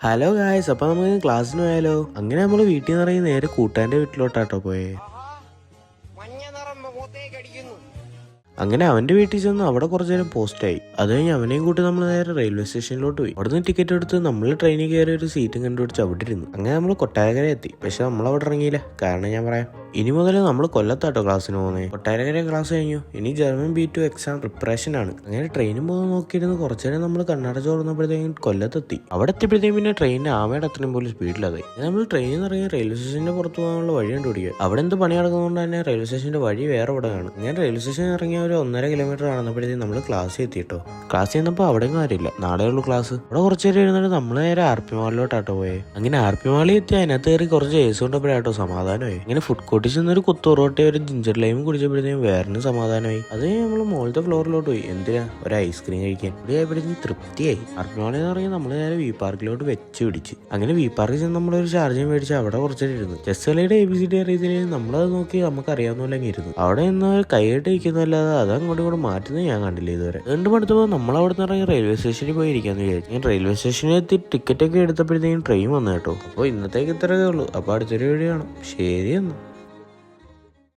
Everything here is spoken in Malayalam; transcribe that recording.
ഹലോ ഗായ്സ്, അപ്പോൾ നമുക്ക് ക്ലാസ്സിന് പോയാലോ? അങ്ങനെ നമ്മൾ വീട്ടിൽ നിന്ന് ഇറങ്ങി നേരെ കൂട്ടാൻ്റെ വീട്ടിലോട്ടാട്ടോ പോയേ. അങ്ങനെ അവൻ്റെ വീട്ടിൽ ചെന്ന് അവിടെ കുറച്ചു നേരം പോസ്റ്റായി. അത് കഴിഞ്ഞ് അവനെയും കൂട്ടി നമ്മൾ നേരെ റെയിൽവേ സ്റ്റേഷനിലോട്ട് പോയി. അവിടെ നിന്ന് ടിക്കറ്റ് എടുത്ത് നമ്മൾ ട്രെയിനിൽ കയറി ഒരു സീറ്റും കണ്ടുപിടിച്ച് അവിടെ ഇരുന്നു. അങ്ങനെ നമ്മൾ കൊട്ടാരക്കര എത്തി. പക്ഷെ നമ്മൾ അവിടെ ഇറങ്ങിയില്ല. കാരണം ഞാൻ പറയാം, ഇനി മുതൽ നമ്മൾ കൊല്ലത്താട്ടോ ക്ലാസ്സിന് പോകുന്നത്. കൊട്ടാരക്കര ക്ലാസ് കഴിഞ്ഞു. ഇനി ജർമ്മൻ B2 എക്സാം പ്രിപ്പറേഷൻ ആണ്. അങ്ങനെ ട്രെയിനും പോകുന്ന നോക്കിയിരുന്ന് കുറച്ചു നേരം നമ്മൾ കണ്ണട ചോർന്നപ്പോഴത്തേക്കും കൊല്ലത്തെത്തി. അവിടെ എത്തിയപ്പോഴത്തേക്കും പിന്നെ ട്രെയിനിന് ആമയുടെ അത്രയും പോലും സ്പീഡിലതായി. നമ്മൾ ട്രെയിനിൽ നിന്ന് ഇറങ്ങി റെയിൽവേ സ്റ്റേഷന്റെ പുറത്ത് പോകാനുള്ള വഴി കണ്ടുപിടിക്കുക. അവിടെ എന്ത് പണി നടക്കുന്നതുകൊണ്ട് തന്നെ റെയിൽവേ സ്റ്റേഷന്റെ വഴി വേറെ ഇവിടെ കാണും. ഞാൻ റെയിൽവേ സ്റ്റേഷനിൽ ഇറങ്ങിയ ഒരു 1.5 കിലോമീറ്റർ കാണുന്നപ്പോഴത്തേക്കും നമ്മൾ ക്ലാസ് എത്തിയിട്ടോ. ക്ലാസ് ചെന്നപ്പോൾ അവിടെ കാര്യമില്ല, നാളെയുള്ളൂ ക്ലാസ്. അവിടെ കുറച്ചു നേരം ഇരുന്നിട്ട് നമ്മൾ നേരെ RP മാളിലോട്ടാട്ടോ പോയെ. അങ്ങനെ RP മാളിൽ എത്തി അതിനകത്ത് കയറി കുറച്ച് ഏസ് കൊണ്ടപ്പോഴാട്ടോ സമാധാനമായി. ഇങ്ങനെ ഫുഡ് കോർട്ടിൽ ചെന്നൊരു കുത്തോറോട്ടെ ഒരു ജിഞ്ചർ ലൈമും കുടിച്ചപ്പോഴത്തേക്കും വേറെ സമാധാനമായി. അത് നമ്മൾ മുകളിലത്തെ ഫ്ലോറിലോട്ട് പോയി. എന്തിനാ ഒരു ഐസ്ക്രീം കഴിക്കാൻ. ഇവിടെ ആയപ്പോഴത്തേക്കും തൃപ്തിയായി. RP മാളിൽ എന്ന് പറഞ്ഞാൽ നമ്മൾ നേരെ വി പാർക്കിലോട്ട് വെച്ച് പിടിച്ച്. അങ്ങനെ വി പാർക്കിൽ ചെന്ന് നമ്മളൊരു ചാർജും മേടിച്ച് അവിടെ കുറച്ചേരം ഇരുന്നു. ചെസ് കളിയുടെ ABCD അറിയത്തില്ലെങ്കിൽ നമ്മളത് നോക്കി നമുക്ക് അറിയാവുന്ന ഇരുന്നു. അവിടെ നിന്ന് കൈയിട്ട് ഇരിക്കുന്നല്ലാതെ അത് അങ്ങോട്ടും ഇങ്ങോട്ട് മാറ്റുന്നത് ഞാൻ കണ്ടില്ല ഇതുവരെ. വീണ്ടും അടുത്തപ്പോൾ നമ്മൾ അവിടെ നിന്ന് ഇറങ്ങി റെയിൽവേ സ്റ്റേഷനിൽ പോയി ഇരിക്കാന്ന് വിചാരിച്ചു. ഞാൻ റെയിൽവേ സ്റ്റേഷനിൽ എത്തി ടിക്കറ്റ് ഒക്കെ എടുത്തപ്പോഴത്തേക്കും ട്രെയിൻ വന്നു കേട്ടോ. അപ്പോൾ ഇന്നത്തേക്ക് ഇത്രയേ ഉള്ളൂ. അപ്പോൾ അടുത്തൊരു വീഡിയോ കാണാം. ശരി എന്നാ.